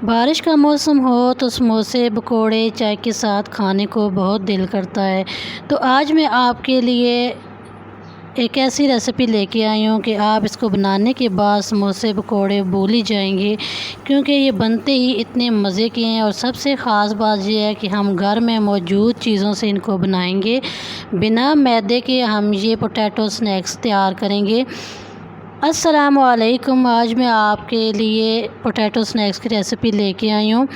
बारिश का मौसम हो तो समोसे पकोड़े चाय के साथ खाने को बहुत दिल करता है। तो आज मैं आपके लिए एक ऐसी रेसिपी लेके आई हूँ कि आप इसको बनाने के बाद समोसे पकोड़े भूल ही जाएंगे, क्योंकि ये बनते ही इतने मज़े के हैं। और सबसे ख़ास बात ये है कि हम घर में मौजूद चीज़ों से इनको बनाएंगे। बिना मैदे के हम ये पोटैटो स्नैक्स तैयार करेंगे। अस्सलामुअलैकुम। आज मैं आपके लिए पोटैटो स्नैक्स की रेसिपी लेके आई हूँ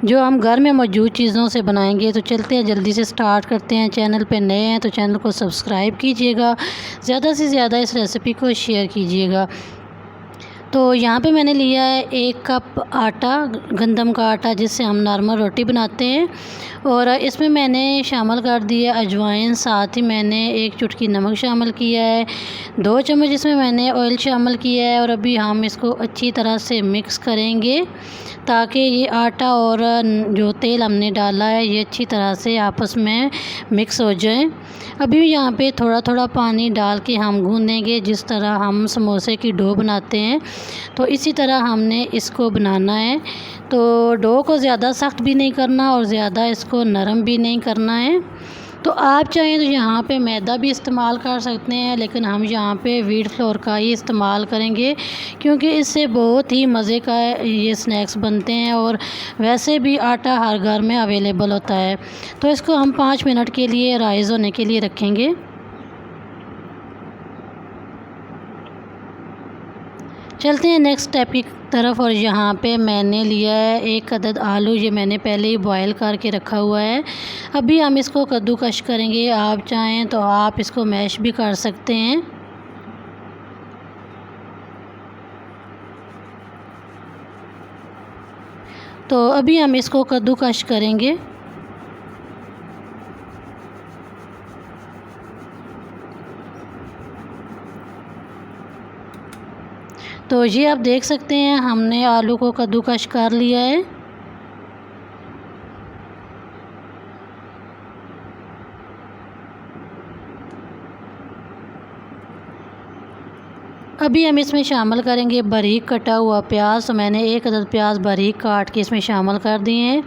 जो हम घर में मौजूद चीज़ों से बनाएंगे। तो चलते हैं, जल्दी से स्टार्ट करते हैं। चैनल पे नए हैं तो चैनल को सब्सक्राइब कीजिएगा, ज़्यादा से ज़्यादा इस रेसिपी को शेयर कीजिएगा। तो यहाँ पे मैंने लिया है 1 कप आटा, गंदम का आटा जिससे हम नॉर्मल रोटी बनाते हैं। और इसमें मैंने शामिल कर दिया अजवाइन, साथ ही मैंने 1 चुटकी नमक शामिल किया है, 2 चम्मच इसमें मैंने ऑयल शामिल किया है। और अभी हम इसको अच्छी तरह से मिक्स करेंगे ताकि ये आटा और जो तेल हमने डाला है ये अच्छी तरह से आपस में मिक्स हो जाए। अभी यहाँ पे थोड़ा थोड़ा पानी डाल के हम गूँधेंगे, जिस तरह हम समोसे की डो बनाते हैं तो इसी तरह हमने इसको बनाना है। तो डो को ज़्यादा सख्त भी नहीं करना और ज़्यादा इसको नरम भी नहीं करना है। तो आप चाहें तो यहाँ पे मैदा भी इस्तेमाल कर सकते हैं, लेकिन हम यहाँ पे व्हीट फ्लोर का ही इस्तेमाल करेंगे क्योंकि इससे बहुत ही मज़े का ये स्नैक्स बनते हैं। और वैसे भी आटा हर घर में अवेलेबल होता है। तो इसको हम 5 मिनट के लिए राइज़ होने के लिए रखेंगे। चलते हैं नेक्स्ट स्टेप की तरफ। और यहाँ पे मैंने लिया है 1 अदद आलू, ये मैंने पहले ही बॉयल करके रखा हुआ है। अभी हम इसको कद्दूकश करेंगे। आप चाहें तो आप इसको मैश भी कर सकते हैं। तो अभी हम इसको कद्दूकश करेंगे। तो ये आप देख सकते हैं हमने आलू को कद्दूकश कर लिया है। अभी हम इसमें शामिल करेंगे बारीक कटा हुआ प्याज। तो मैंने 1 अदद प्याज बारीक काट के इसमें शामिल कर दिए हैं।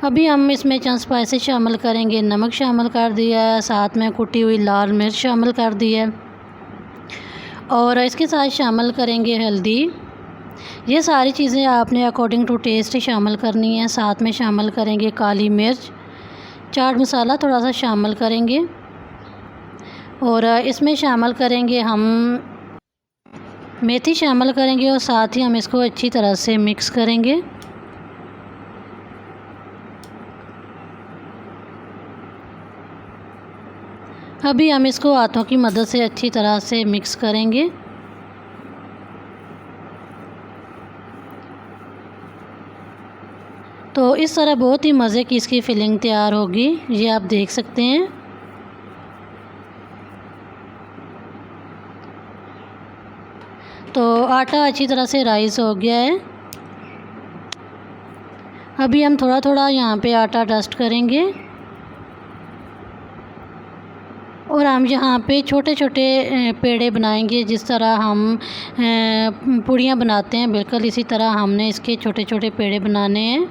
अभी हम इसमें चंद स्पाइसेस शामिल करेंगे। नमक शामिल कर दिया है, साथ में कुटी हुई लाल मिर्च शामिल कर दी है और इसके साथ शामिल करेंगे हल्दी। ये सारी चीज़ें आपने अकॉर्डिंग टू टेस्ट शामिल करनी है। साथ में शामिल करेंगे काली मिर्च, चाट मसाला थोड़ा सा शामिल करेंगे और इसमें शामिल करेंगे हम मेथी शामिल करेंगे और साथ ही हम इसको अच्छी तरह से मिक्स करेंगे। अभी हम इसको हाथों की मदद से अच्छी तरह से मिक्स करेंगे। तो इस तरह बहुत ही मज़े की इसकी फिलिंग तैयार होगी, ये आप देख सकते हैं। तो आटा अच्छी तरह से राइस हो गया है। अभी हम थोड़ा थोड़ा यहाँ पे आटा डस्ट करेंगे और हम यहाँ पे छोटे छोटे पेड़े बनाएंगे। जिस तरह हम पूड़ियाँ बनाते हैं बिल्कुल इसी तरह हमने इसके छोटे छोटे पेड़े बनाने हैं।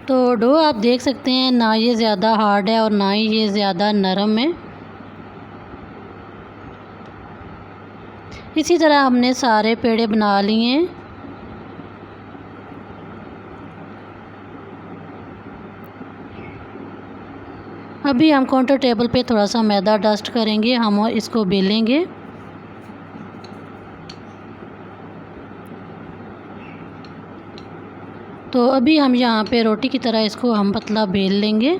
तो डो आप देख सकते हैं, ना ये ज़्यादा हार्ड है और ना ही ये ज़्यादा नरम है। इसी तरह हमने सारे पेड़े बना लिए हैं। अभी हम काउंटर टेबल पे थोड़ा सा मैदा डस्ट करेंगे, हम इसको बेलेंगे। तो अभी हम यहाँ पे रोटी की तरह इसको हम पतला बेल लेंगे।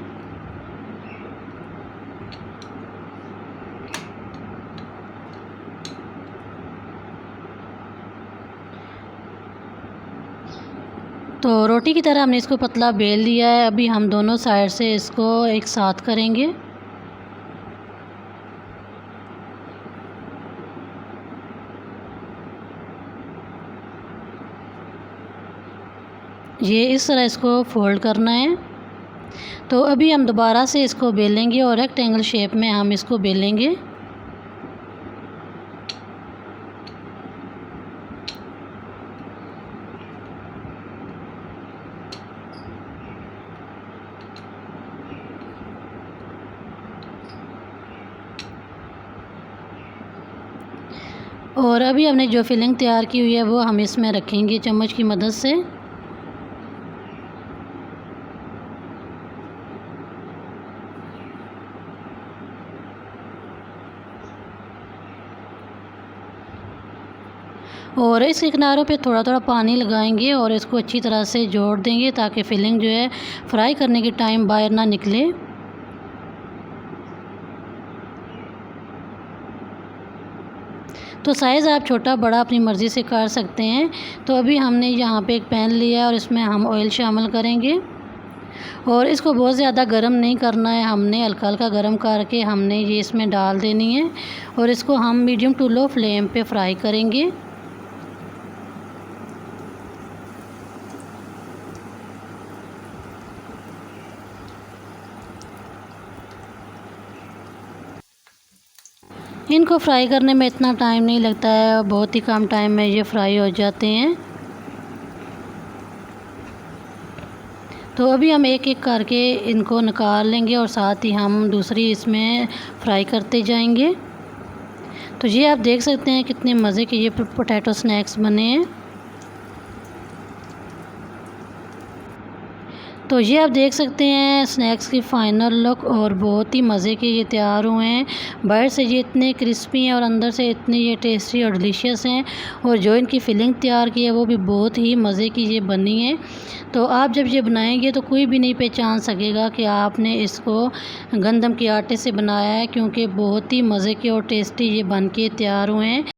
तो रोटी की तरह हमने इसको पतला बेल लिया है। अभी हम दोनों साइड से इसको एक साथ करेंगे। ये इस तरह इसको फ़ोल्ड करना है। तो अभी हम दोबारा से इसको बेलेंगे और रेक्टेंगल शेप में हम इसको बेलेंगे। और अभी हमने जो फिलिंग तैयार की हुई है वो हम इसमें रखेंगे चम्मच की मदद से। और इसके किनारों पे थोड़ा थोड़ा पानी लगाएंगे और इसको अच्छी तरह से जोड़ देंगे ताकि फिलिंग जो है फ्राई करने के टाइम बाहर ना निकले। तो साइज़ आप छोटा बड़ा अपनी मर्ज़ी से कर सकते हैं। तो अभी हमने यहाँ पे एक पैन लिया और इसमें हम ऑयल शामिल करेंगे और इसको बहुत ज़्यादा गर्म नहीं करना है, हमने हल्का हल्का गर्म करके हमने ये इसमें डाल देनी है और इसको हम मीडियम टू लो फ्लेम पे फ्राई करेंगे। इनको फ्राई करने में इतना टाइम नहीं लगता है, बहुत ही कम टाइम में ये फ्राई हो जाते हैं। तो अभी हम एक एक करके इनको निकाल लेंगे और साथ ही हम दूसरी इसमें फ्राई करते जाएंगे। तो ये आप देख सकते हैं कितने मज़े के ये पोटैटो स्नैक्स बने हैं। तो ये आप देख सकते हैं स्नैक्स की फ़ाइनल लुक और बहुत ही मज़े के ये तैयार हुए हैं। बाहर से ये इतने क्रिस्पी हैं और अंदर से इतने ये टेस्टी और डिलीशियस हैं और जो इनकी फिलिंग तैयार की है वो भी बहुत ही मज़े की ये बनी है। तो आप जब ये बनाएंगे तो कोई भी नहीं पहचान सकेगा कि आपने इसको गंदम के आटे से बनाया है, क्योंकि बहुत ही मज़े के और टेस्टी ये बन के तैयार हुए हैं।